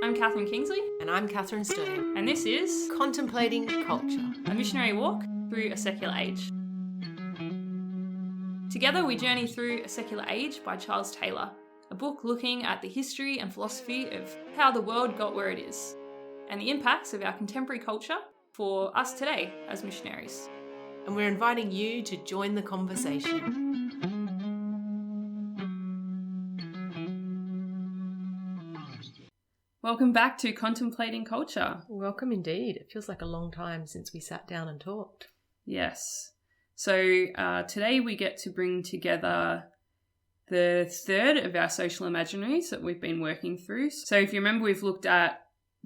I'm Catherine Kingsley. And I'm Catherine Stern. And this is Contemplating Culture, a missionary walk through a secular age. Together we journey through A Secular Age by Charles Taylor, a book looking at the history and philosophy of how the world got where it is, and the impacts of our contemporary culture for us today as missionaries. And we're inviting you to join the conversation. Welcome back to Contemplating Culture. Welcome indeed. It feels like a long time since we sat down and talked. Yes. So today we get to bring together the third of our social imaginaries that we've been working through. So if you remember, we've looked at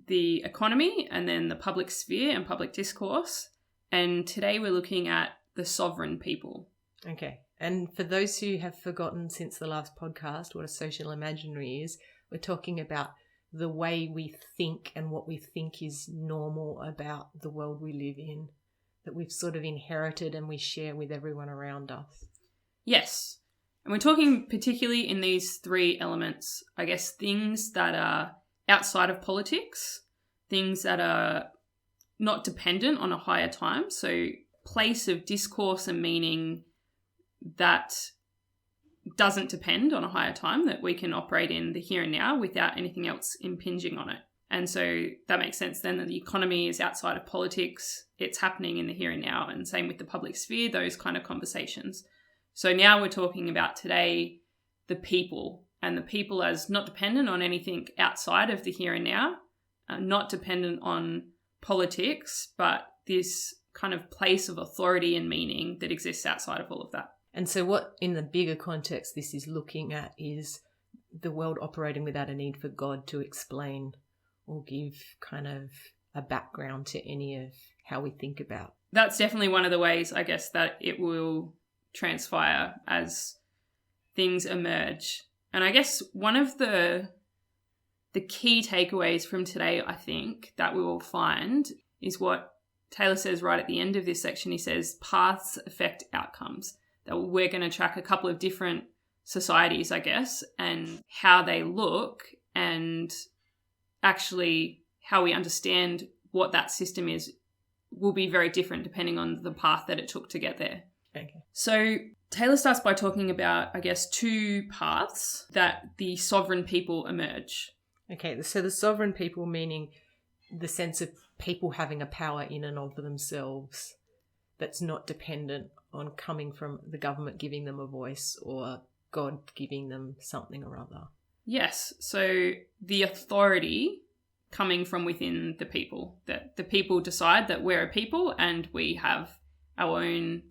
the economy and then the public sphere and public discourse. And today we're looking at the sovereign people. Okay. And for those who have forgotten since the last podcast what a social imaginary is, we're talking about the way we think and what we think is normal about the world we live in, that we've sort of inherited and we share with everyone around us. Yes. And we're talking particularly in these three elements, I guess, things that are outside of politics, things that are not dependent on a higher time, so place of discourse and meaning that doesn't depend on a higher time, that we can operate in the here and now without anything else impinging on it. And so that makes sense then that the economy is outside of politics, it's happening in the here and now, and same with the public sphere, those kind of conversations. So now we're talking about today the people, and the people as not dependent on anything outside of the here and now, not dependent on politics, but this kind of place of authority and meaning that exists outside of all of that. And so what, in the bigger context, this is looking at is the world operating without a need for God to explain or give kind of a background to any of how we think about. That's definitely one of the ways, I guess, that it will transpire as things emerge. And I guess one of the key takeaways from today, I think, that we will find is what Taylor says right at the end of this section. He says, paths affect outcomes. That we're going to track a couple of different societies, I guess, and how they look and actually how we understand what that system is will be very different depending on the path that it took to get there. Okay. So Taylor starts by talking about, I guess, two paths that the sovereign people emerge. Okay, so the sovereign people meaning the sense of people having a power in and of themselves that's not dependent on coming from the government giving them a voice or God giving them something or other. Yes, so the authority coming from within the people, that the people decide that we're a people and we have our own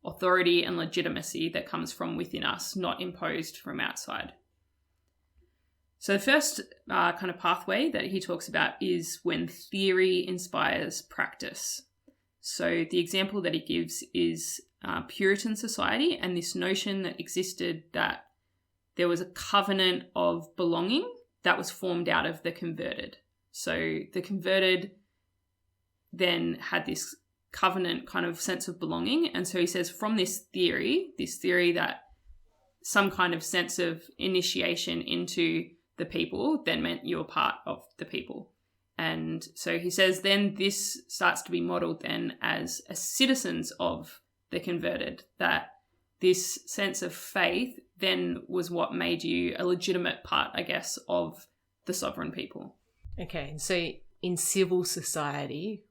authority and legitimacy that comes from within us, not imposed from outside. So the first kind of pathway that he talks about is when theory inspires practice. So the example that he gives is Puritan society and this notion that existed that there was a covenant of belonging that was formed out of the converted. So the converted then had this covenant kind of sense of belonging. And so he says from this theory that some kind of sense of initiation into the people then meant you were part of the people. And so he says then this starts to be modelled then as citizens of the converted, that this sense of faith then was what made you a legitimate part, I guess, of the sovereign people. Okay, so in civil society,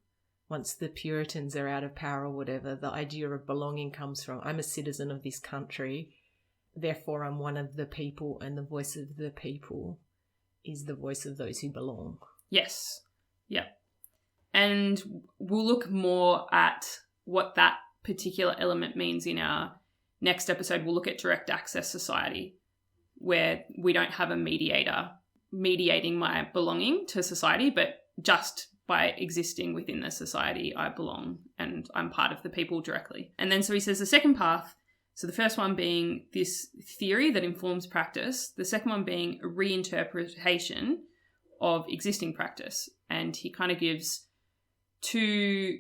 once the Puritans are out of power or whatever, the idea of belonging comes from, I'm a citizen of this country, therefore I'm one of the people, and the voice of the people is the voice of those who belong. Yes. Yeah. And we'll look more at what that particular element means in our next episode. We'll look at direct access society, where we don't have a mediator mediating my belonging to society, but just by existing within the society, I belong and I'm part of the people directly. And then so he says the second path, so the first one being this theory that informs practice, the second one being a reinterpretation of existing practice. And he kind of gives two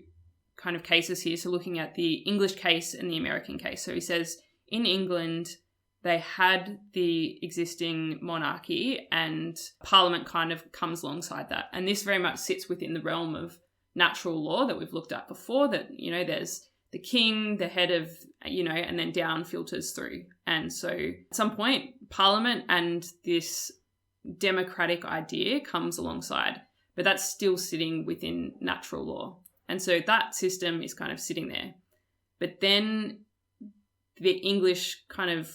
kind of cases here. So looking at the English case and the American case. So he says in England, they had the existing monarchy, and Parliament kind of comes alongside that. And this very much sits within the realm of natural law that we've looked at before, that, there's the king, the head of, and then down filters through. And so at some point, Parliament and this democratic idea comes alongside, but that's still sitting within natural law. And so that system is kind of sitting there. But then the English kind of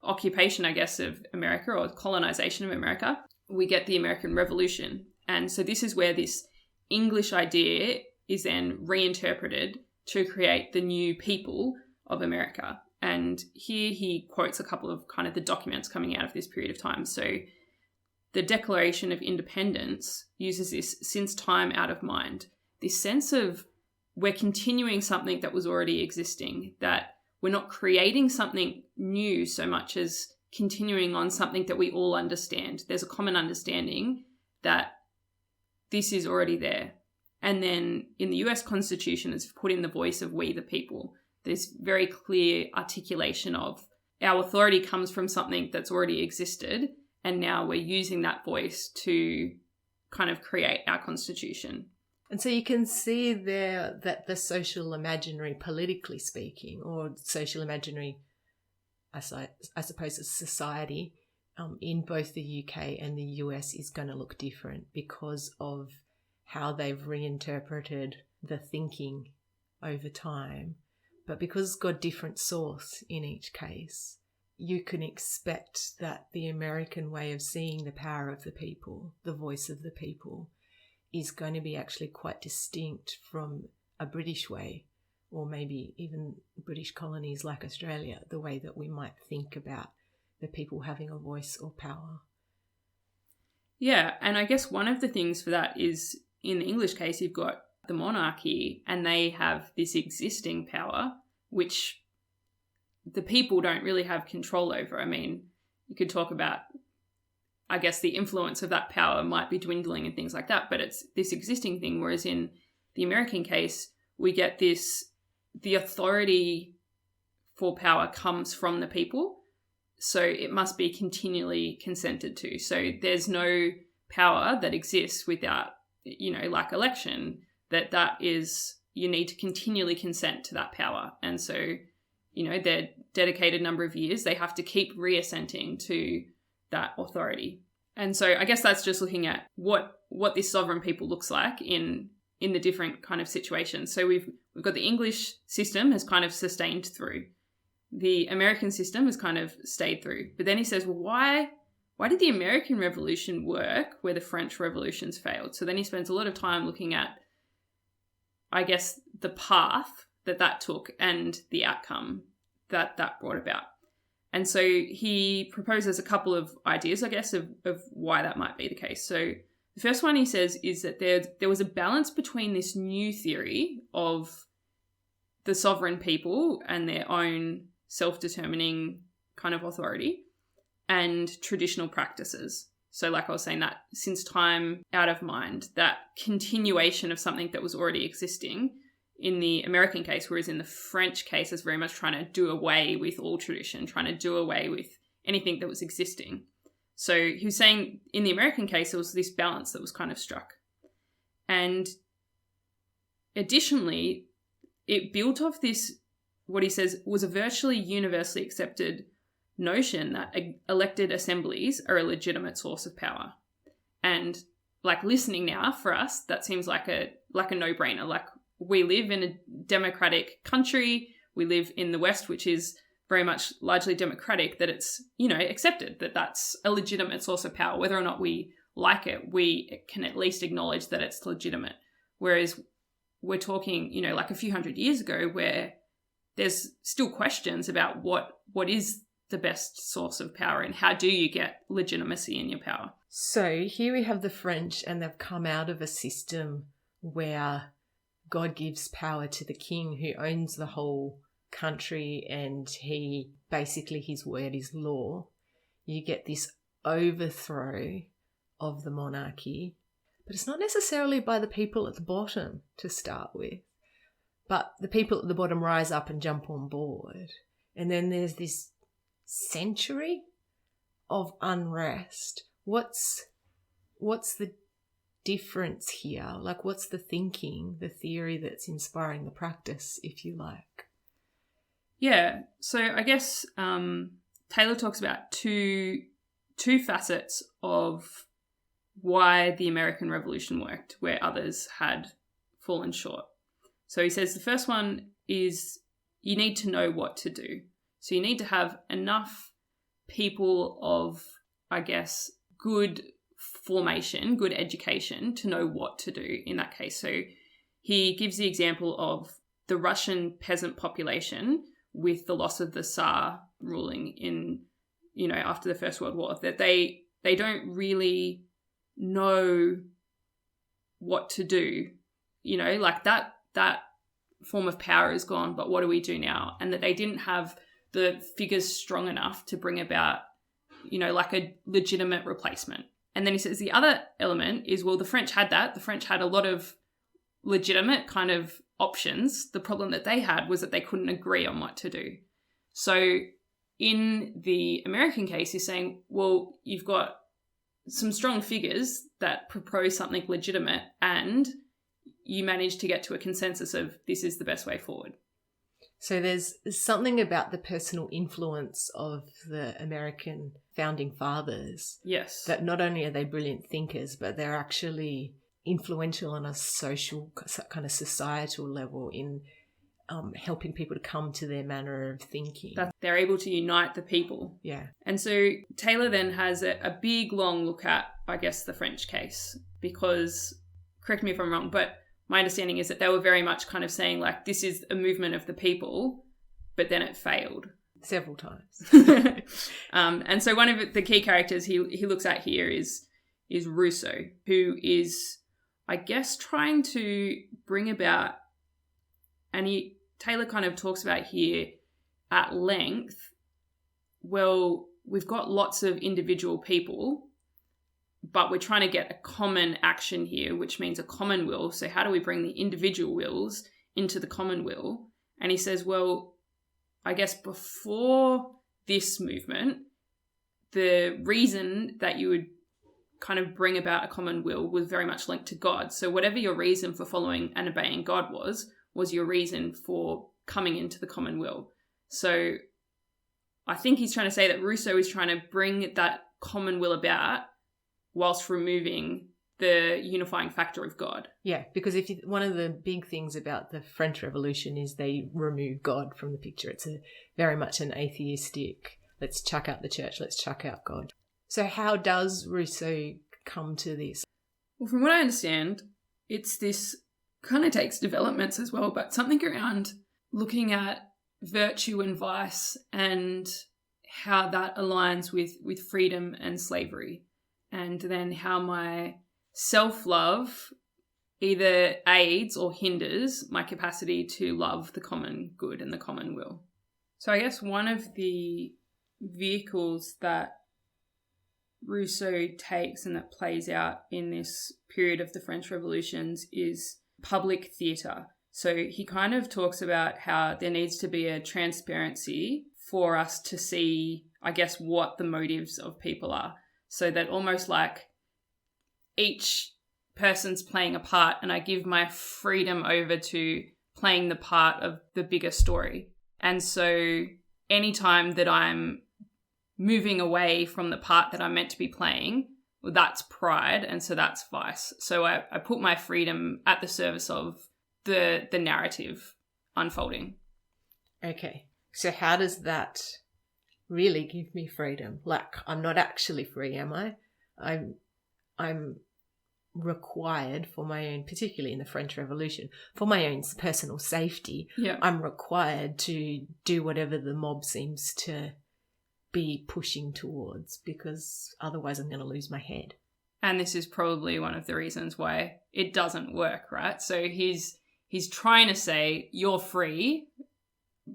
occupation, I guess, of America, or colonization of America, we get the American Revolution. And so this is where this English idea is then reinterpreted to create the new people of America. And here he quotes a couple of kind of the documents coming out of this period of time. So the Declaration of Independence uses this "since time out of mind," this sense of we're continuing something that was already existing, that we're not creating something new so much as continuing on something that we all understand. There's a common understanding that this is already there. And then in the US Constitution, it's put in the voice of we the people. There's very clear articulation of our authority comes from something that's already existed, and now we're using that voice to kind of create our constitution. And so you can see there that the social imaginary, politically speaking, or social imaginary, I suppose, as society, in both the UK and the US is going to look different because of how they've reinterpreted the thinking over time. But because it's got different source in each case, you can expect that the American way of seeing the power of the people, the voice of the people, is going to be actually quite distinct from a British way, or maybe even British colonies like Australia, the way that we might think about the people having a voice or power. Yeah, and I guess one of the things for that is, in the English case, you've got the monarchy, and they have this existing power, which the people don't really have control over. I mean, you could talk about, I guess, the influence of that power might be dwindling and things like that, but it's this existing thing. Whereas in the American case, we get the authority for power comes from the people. So it must be continually consented to. So there's no power that exists without, like election, that is, you need to continually consent to that power. And so, their dedicated number of years, they have to keep reassenting to that authority. And so I guess that's just looking at what this sovereign people looks like in the different kind of situations. So we've got the English system has kind of sustained through. The American system has kind of stayed through. But then he says, well, why did the American Revolution work where the French revolutions failed? So then he spends a lot of time looking at, I guess, the path that took and the outcome that brought about. And so he proposes a couple of ideas, I guess, of why that might be the case. So the first one he says is that there was a balance between this new theory of the sovereign people and their own self-determining kind of authority and traditional practices. So like I was saying, that since time out of mind, that continuation of something that was already existing in the American case, whereas in the French case is very much trying to do away with all tradition, trying to do away with anything that was existing. So he was saying in the American case, there was this balance that was kind of struck. And additionally, it built off this, what he says was a virtually universally accepted notion that elected assemblies are a legitimate source of power. And like listening now for us, that seems like a no-brainer. Like, we live in a democratic country. We live in the West, which is very much largely democratic, that it's, accepted that that's a legitimate source of power. Whether or not we like it, we can at least acknowledge that it's legitimate. Whereas we're talking, like a few hundred years ago, where there's still questions about what is the best source of power and how do you get legitimacy in your power. So here we have the French, and they've come out of a system where God gives power to the king, who owns the whole country, and his word is law. You get this overthrow of the monarchy, but it's not necessarily by the people at the bottom to start with, but the people at the bottom rise up and jump on board. And then there's this century of unrest. What's the difference here? Like, what's the thinking, the theory that's inspiring the practice, if you like? Yeah, so I guess Taylor talks about two facets of why the American Revolution worked, where others had fallen short. So he says the first one is you need to know what to do. So you need to have enough people of, I guess, good formation, good education to know what to do in that case. So he gives the example of the Russian peasant population with the loss of the Tsar ruling in, after the First World War, that they don't really know what to do, like that form of power is gone, but what do we do now? And that they didn't have the figures strong enough to bring about, like a legitimate replacement. And then he says the other element is, well, the French had that. The French had a lot of legitimate kind of options. The problem that they had was that they couldn't agree on what to do. So in the American case, he's saying, well, you've got some strong figures that propose something legitimate and you manage to get to a consensus of this is the best way forward. So there's something about the personal influence of the American founding fathers. Yes. That not only are they brilliant thinkers, but they're actually influential on a social, kind of societal level in helping people to come to their manner of thinking. That they're able to unite the people. Yeah. And so Taylor then has a big, long look at, I guess, the French case, because, correct me if I'm wrong, but my understanding is that they were very much kind of saying, like, this is a movement of the people, but then it failed. Several times. And so one of the key characters he looks at here is Rousseau, who is, I guess, trying to bring about, and Taylor kind of talks about here at length, well, we've got lots of individual people, but we're trying to get a common action here, which means a common will. So how do we bring the individual wills into the common will? And he says, well, I guess before this movement, the reason that you would kind of bring about a common will was very much linked to God. So whatever your reason for following and obeying God was your reason for coming into the common will. So I think he's trying to say that Rousseau is trying to bring that common will about whilst removing the unifying factor of God. Yeah, because one of the big things about the French Revolution is they remove God from the picture. It's very much an atheistic, let's chuck out the church, let's chuck out God. So how does Rousseau come to this? Well, from what I understand, it's this kind of takes developments as well, but something around looking at virtue and vice and how that aligns with freedom and slavery, and then how my self-love either aids or hinders my capacity to love the common good and the common will. So I guess one of the vehicles that Rousseau takes and that plays out in this period of the French Revolutions is public theatre. So he kind of talks about how there needs to be a transparency for us to see, I guess, what the motives of people are. So that almost like each person's playing a part and I give my freedom over to playing the part of the bigger story. And so anytime that I'm moving away from the part that I'm meant to be playing, well, that's pride, and so that's vice. So I put my freedom at the service of the narrative unfolding. Okay, so how does that really give me freedom? Like, I'm not actually free, am I? I'm required for my own, particularly in the French Revolution, for my own personal safety. Yeah. I'm required to do whatever the mob seems to be pushing towards, because otherwise I'm going to lose my head. And this is probably one of the reasons why it doesn't work, right? So he's trying to say you're free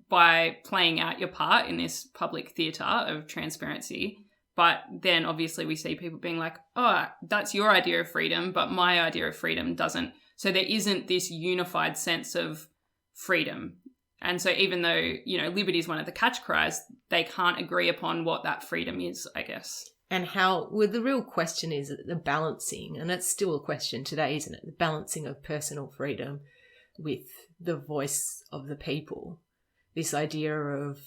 by playing out your part in this public theatre of transparency. But then obviously we see people being like, oh, that's your idea of freedom, but my idea of freedom doesn't. So there isn't this unified sense of freedom. And so even though, liberty is one of the catch cries, they can't agree upon what that freedom is, I guess. And the real question is the balancing, and it's still a question today, isn't it? The balancing of personal freedom with the voice of the people. This idea of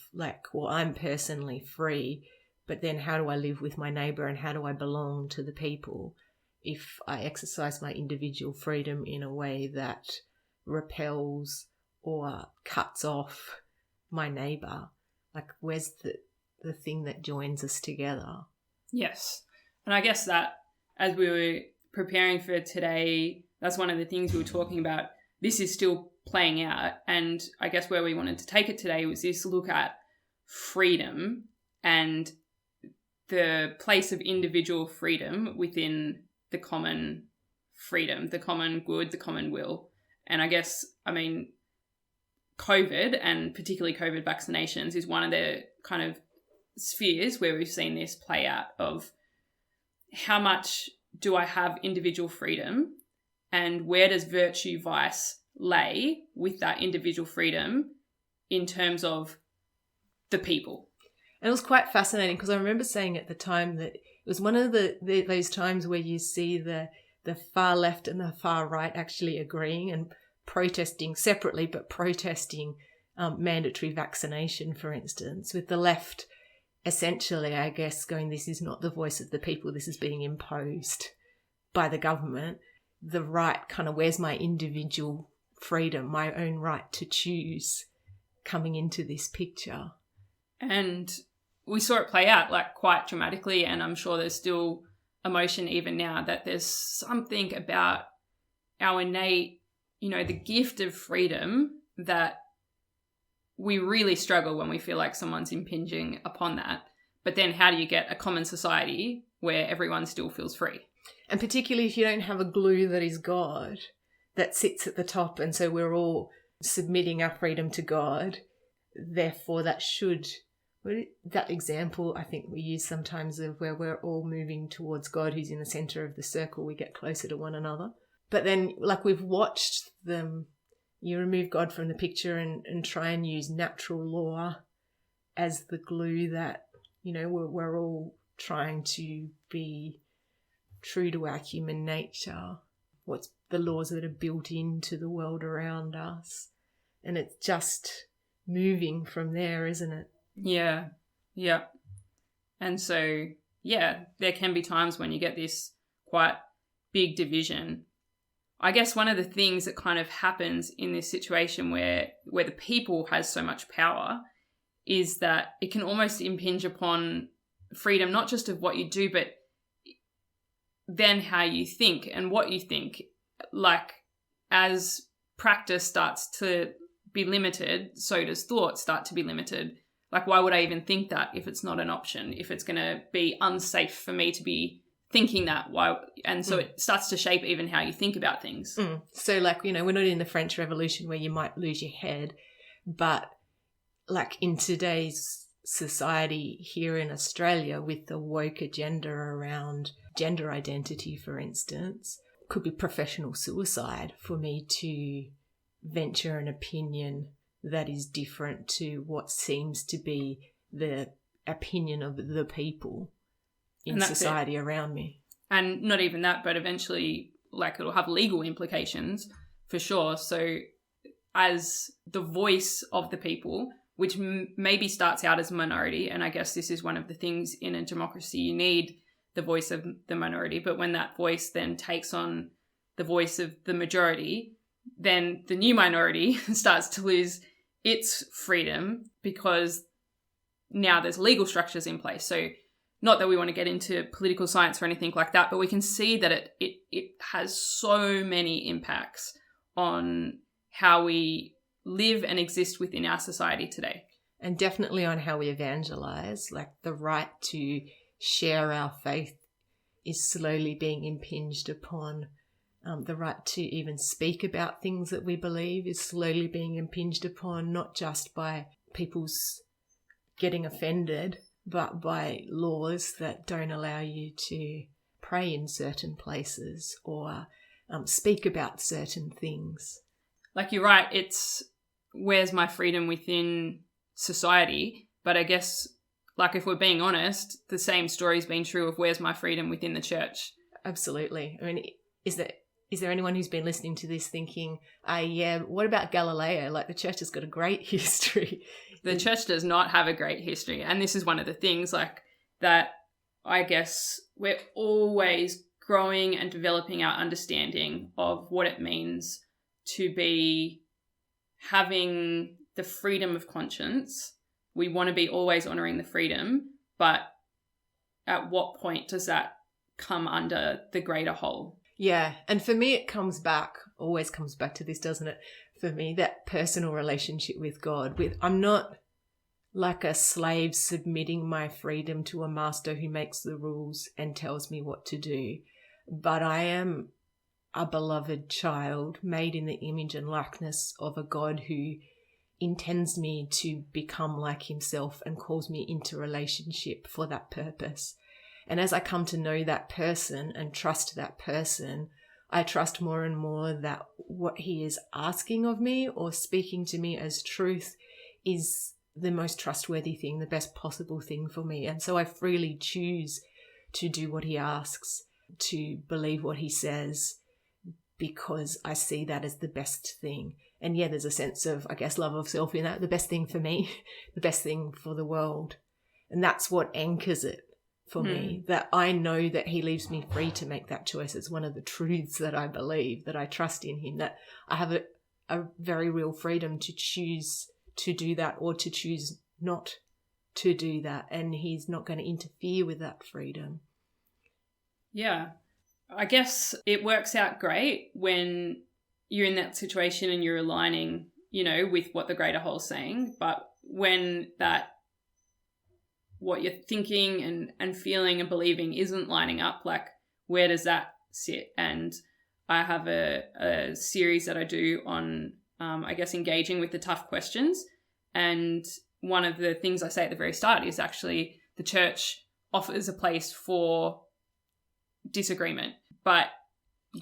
I'm personally free, but then how do I live with my neighbour and how do I belong to the people if I exercise my individual freedom in a way that repels or cuts off my neighbour? Where's the thing that joins us together? Yes. And I guess that as we were preparing for today, that's one of the things we were talking about. This is still playing out. And I guess where we wanted to take it today was this look at freedom and the place of individual freedom within the common freedom, the common good, the common will. And I guess, COVID, and particularly COVID vaccinations, is one of the kind of spheres where we've seen this play out of how much do I have individual freedom and where does virtue vice lay with that individual freedom in terms of the people. And it was quite fascinating because I remember saying at the time that it was one of those times where you see the far left and the far right actually agreeing and protesting separately, but protesting mandatory vaccination, for instance, with the left essentially, I guess, going, this is not the voice of the people, this is being imposed by the government. The right kind of, where's my individual freedom, my own right to choose coming into this picture? And we saw it play out quite dramatically, and I'm sure there's still emotion even now that there's something about our innate, the gift of freedom that we really struggle when we feel like someone's impinging upon that. But then how do you get a common society where everyone still feels free? And particularly if you don't have a glue that is God that sits at the top, and so we're all submitting our freedom to God. Therefore, that example I think we use sometimes of where we're all moving towards God who's in the centre of the circle, we get closer to one another. But then, we've watched them, you remove God from the picture and try and use natural law as the glue that, we're all trying to be true to our human nature. What's the laws that are built into the world around us? And it's just moving from there, isn't it? Yeah. And so, there can be times when you get this quite big division. I guess one of the things that kind of happens in this situation where the people has so much power is that it can almost impinge upon freedom, not just of what you do, but then how you think and what you think. As practice starts to be limited, so does thought start to be limited. Why would I even think that if it's not an option, if it's going to be unsafe for me to be thinking that? Why? And so it starts to shape even how you think about things. So we're not in the French Revolution where you might lose your head, but in today's society here in Australia with the woke agenda around gender identity, for instance, could be professional suicide for me to venture an opinion that is different to what seems to be the opinion of the people in society around me. And not even that, but eventually it'll have legal implications for sure. So as the voice of the people, which maybe starts out as a minority, and I guess this is one of the things in a democracy, you need the voice of the minority, but when that voice then takes on the voice of the majority, then the new minority starts to lose its freedom because now there's legal structures in place. So not that we want to get into political science or anything like that, but we can see that it has so many impacts on how we live and exist within our society today. And definitely on how we evangelize, the right to share our faith is slowly being impinged upon. The right to even speak about things that we believe is slowly being impinged upon, not just by people's getting offended, but by laws that don't allow you to pray in certain places or speak about certain things. You're right, where's my freedom within society? But I guess, like, if we're being honest, the same story's been true of where's my freedom within the church. Absolutely. I mean, is there anyone who's been listening to this thinking, yeah, what about Galileo? Like, the church has got a great history. The church does not have a great history. And this is one of the things, like, that I guess we're always growing and developing our understanding of what it means to be having the freedom of conscience. We want to be always honouring the freedom, but at what point does that come under the greater whole? Yeah, and for me it always comes back to this, doesn't it? For me, that personal relationship with God. I'm not like a slave submitting my freedom to a master who makes the rules and tells me what to do, but I am a beloved child made in the image and likeness of a God who intends me to become like himself and calls me into relationship for that purpose. And as I come to know that person and trust that person, I trust more and more that what he is asking of me or speaking to me as truth is the most trustworthy thing, the best possible thing for me. And so I freely choose to do what he asks, to believe what he says, because I see that as the best thing. And yeah, there's a sense of, I guess, love of self in that, the best thing for me, the best thing for the world. And that's what anchors it for me, that I know that he leaves me free to make that choice. It's one of the truths that I believe, that I trust in him, that I have a very real freedom to choose to do that or to choose not to do that. And he's not going to interfere with that freedom. Yeah. I guess it works out great when you're in that situation and you're aligning, with what the greater whole's saying. But when what you're thinking and feeling and believing isn't lining up, like, where does that sit? And I have a series that I do on, I guess, engaging with the tough questions. And one of the things I say at the very start is actually the church offers a place for disagreement. But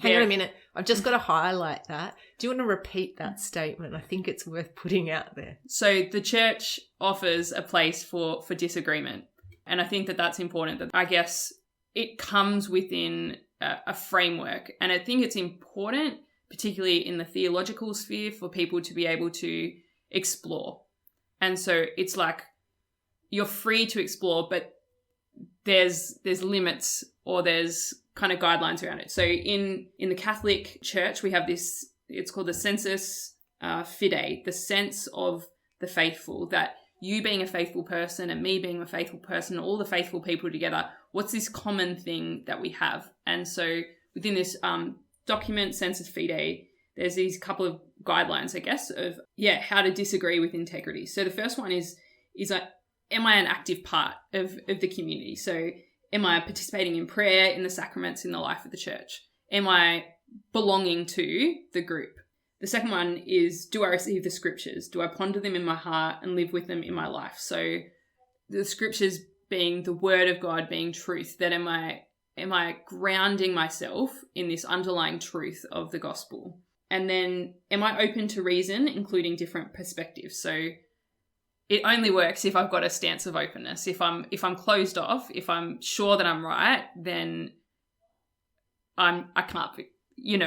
hang on a minute, I've just got to highlight that. Do you want to repeat that statement? I think it's worth putting out there. So the church offers a place for disagreement. And I think that that's important, that I guess it comes within a framework. And I think it's important, particularly in the theological sphere, for people to be able to explore. And so it's like you're free to explore, but there's limits, or there's kind of guidelines around it. So in the Catholic Church, we have this, it's called the sensus fidei, the sense of the faithful, that you being a faithful person and me being a faithful person, all the faithful people together, what's this common thing that we have? And so within this document, sensus fidei, there's these couple of guidelines, I guess, of, how to disagree with integrity. So the first one is am I an active part of the community? So am I participating in prayer, in the sacraments, in the life of the church? Am I belonging to the group? The second one is, do I receive the scriptures? Do I ponder them in my heart and live with them in my life? So the scriptures being the word of God, being truth, that am I grounding myself in this underlying truth of the gospel? And then, am I open to reason, including different perspectives? So it only works if I've got a stance of openness. If I'm closed off, if I'm sure that I'm right, then I can't be,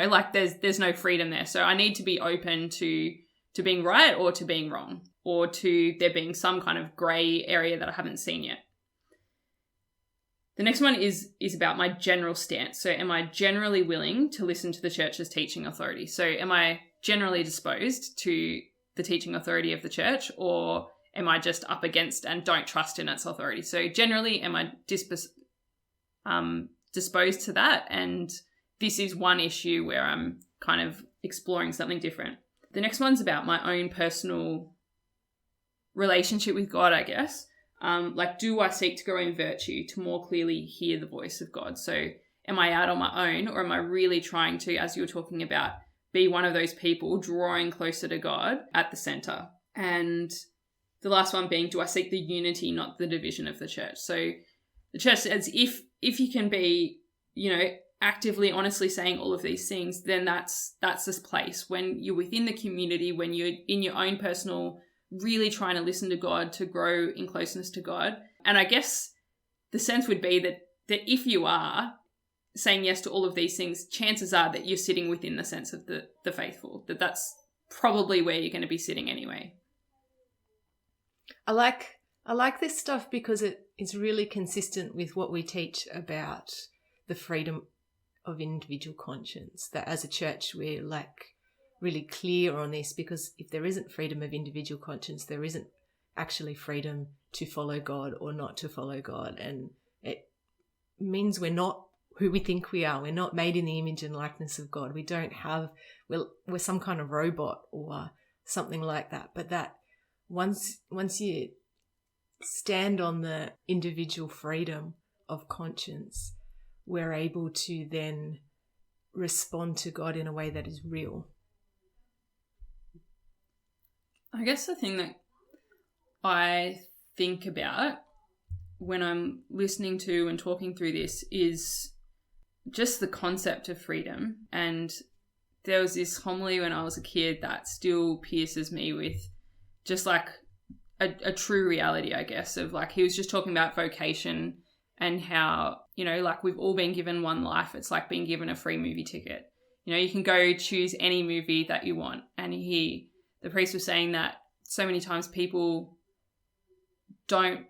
like there's no freedom there. So I need to be open to being right or to being wrong, or to there being some kind of grey area that I haven't seen yet. The next one is about my general stance. So am I generally willing to listen to the church's teaching authority? So am I generally disposed to the teaching authority of the church, or am I just up against and don't trust in its authority? So generally, am I disposed to that? And this is one issue where I'm kind of exploring something different. The next one's about my own personal relationship with God, I guess. Do I seek to grow in virtue to more clearly hear the voice of God? So am I out on my own, or am I really trying to, as you were talking about, be one of those people drawing closer to God at the center? And the last one being, do I seek the unity, not the division of the church? So the church says if you can be, actively, honestly saying all of these things, then that's this place when you're within the community, when you're in your own personal, really trying to listen to God, to grow in closeness to God. And I guess the sense would be that if you are saying yes to all of these things, chances are that you're sitting within the sense of the faithful, that's probably where you're going to be sitting anyway. I like this stuff because it is really consistent with what we teach about the freedom of individual conscience, that as a church we're like really clear on this, because if there isn't freedom of individual conscience, there isn't actually freedom to follow God or not to follow God. And it means we're not who we think we are. We're not made in the image and likeness of God. We don't have, we're some kind of robot or something like that. But that once you stand on the individual freedom of conscience, we're able to then respond to God in a way that is real. I guess the thing that I think about when I'm listening to and talking through this is just the concept of freedom. And there was this homily when I was a kid that still pierces me with just like a true reality, I guess, of like, he was just talking about vocation and how, you know, like we've all been given one life. It's like being given a free movie ticket. You know, you can go choose any movie that you want. And the priest was saying that so many times people don't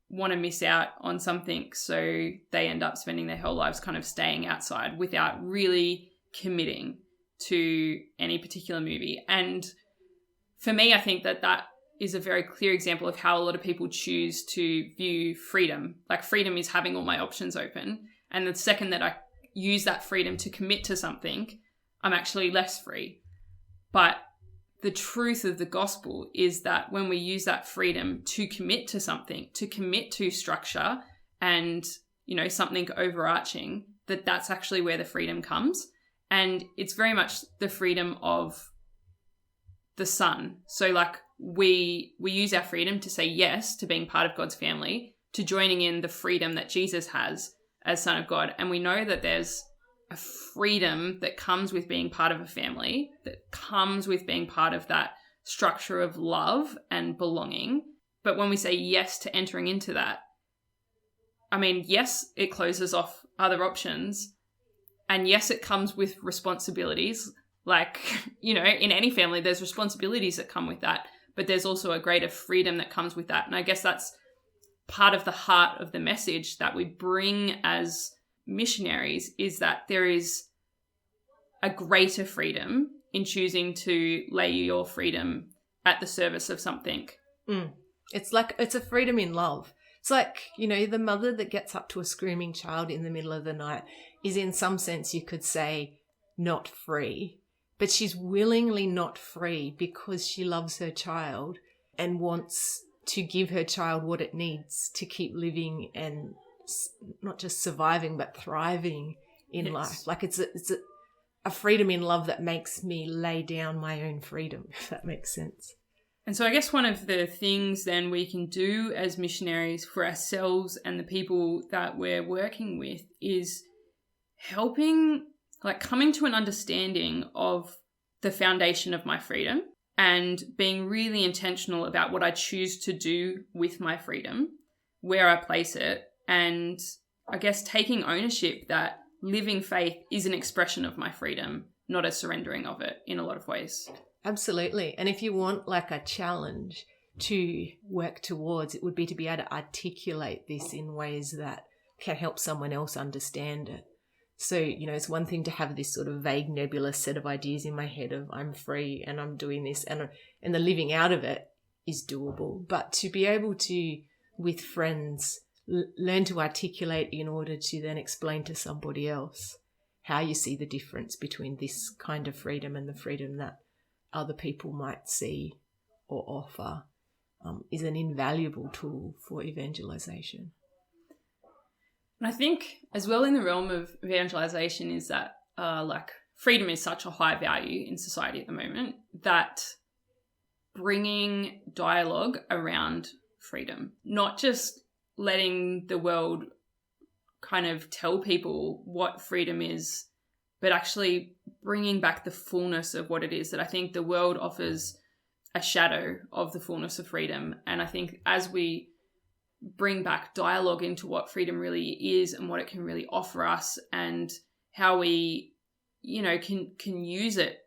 want to miss out on something, so they end up spending their whole lives kind of staying outside without really committing to any particular movie. And for me, I think that is a very clear example of how a lot of people choose to view freedom. Like, freedom is having all my options open. And the second that I use that freedom to commit to something, I'm actually less free. But the truth of the gospel is that when we use that freedom to commit to something, to commit to structure and, you know, something overarching, that's actually where the freedom comes. And it's very much the freedom of the Son. So like we use our freedom to say yes to being part of God's family, to joining in the freedom that Jesus has as Son of God. And we know that there's a freedom that comes with being part of a family, that comes with being part of that structure of love and belonging. But when we say yes to entering into that, I mean, yes, it closes off other options. And yes, it comes with responsibilities. Like, you know, in any family, there's responsibilities that come with that. But there's also a greater freedom that comes with that. And I guess that's part of the heart of the message that we bring as missionaries, is that there is a greater freedom in choosing to lay your freedom at the service of something. It's like, it's a freedom in love. It's like, you know, the mother that gets up to a screaming child in the middle of the night is, in some sense, you could say, not free. But she's willingly not free because she loves her child and wants to give her child what it needs to keep living and not just surviving, but thriving in life. Like, it's a freedom in love that makes me lay down my own freedom, if that makes sense. And so I guess one of the things then we can do as missionaries for ourselves and the people that we're working with is helping, like, coming to an understanding of the foundation of my freedom and being really intentional about what I choose to do with my freedom, where I place it, and I guess taking ownership that living faith is an expression of my freedom, not a surrendering of it in a lot of ways. Absolutely. And if you want like a challenge to work towards, it would be to be able to articulate this in ways that can help someone else understand it. So, you know, it's one thing to have this sort of vague, nebulous set of ideas in my head of I'm free and I'm doing this, and the living out of it is doable. But to be able to, with friends, learn to articulate in order to then explain to somebody else how you see the difference between this kind of freedom and the freedom that other people might see or offer is an invaluable tool for evangelization. And I think as well in the realm of evangelization is that like freedom is such a high value in society at the moment, that bringing dialogue around freedom, not just letting the world kind of tell people what freedom is, but actually bringing back the fullness of what it is. That I think the world offers a shadow of the fullness of freedom. And I think as we bring back dialogue into what freedom really is and what it can really offer us, and how we, can use it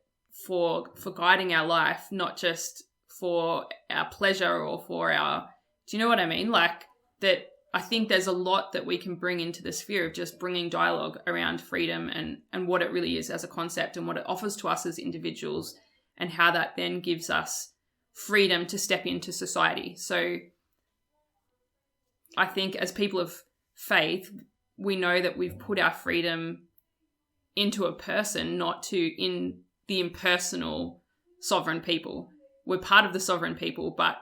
for guiding our life, not just for our pleasure or for our, do you know what I mean? Like that, I think there's a lot that we can bring into the sphere of just bringing dialogue around freedom and what it really is as a concept and what it offers to us as individuals, and how that then gives us freedom to step into society. So I think as people of faith, we know that we've put our freedom into a person, not in the impersonal sovereign people. We're part of the sovereign people, but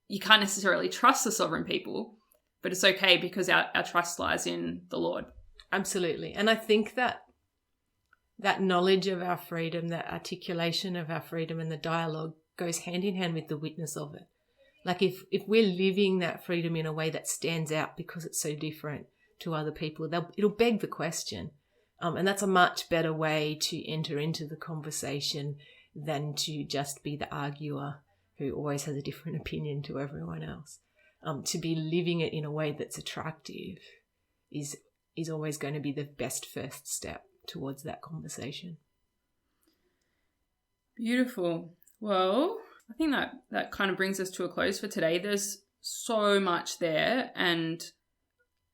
you can't necessarily trust the sovereign people, but it's okay because our trust lies in the Lord. Absolutely. And I think that knowledge of our freedom, that articulation of our freedom and the dialogue goes hand in hand with the witness of it. Like if we're living that freedom in a way that stands out because it's so different to other people, it'll beg the question. And that's a much better way to enter into the conversation than to just be the arguer who always has a different opinion to everyone else. To be living it in a way that's attractive is always going to be the best first step towards that conversation. Beautiful. Well, I think that kind of brings us to a close for today. There's so much there, and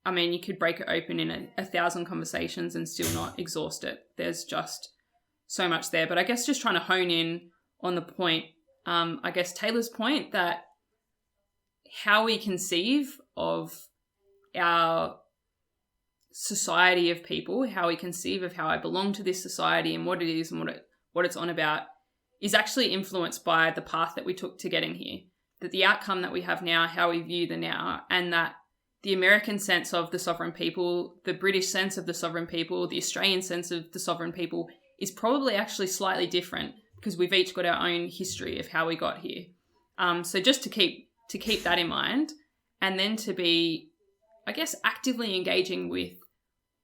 I mean, you could break it open in 1,000 conversations and still not exhaust it. There's just so much there. But I guess just trying to hone in on the point, I guess Taylor's point, that how we conceive of our society of people, how we conceive of how I belong to this society and what it is and what it's on about, is actually influenced by the path that we took to getting here. That the outcome that we have now, how we view the now, and that the American sense of the sovereign people, the British sense of the sovereign people, the Australian sense of the sovereign people is probably actually slightly different because we've each got our own history of how we got here. So just to keep that in mind, and then to be, I guess, actively engaging with,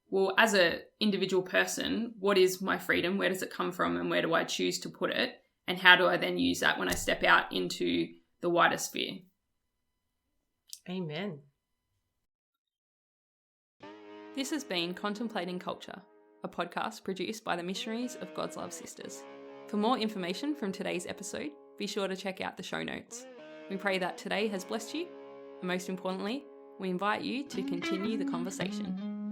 well, as an individual person, what is my freedom? Where does it come from? And where do I choose to put it? And how do I then use that when I step out into the wider sphere? Amen. This has been Contemplating Culture, a podcast produced by the missionaries of God's Love Sisters. For more information from today's episode, be sure to check out the show notes. We pray that today has blessed you, and most importantly, we invite you to continue the conversation.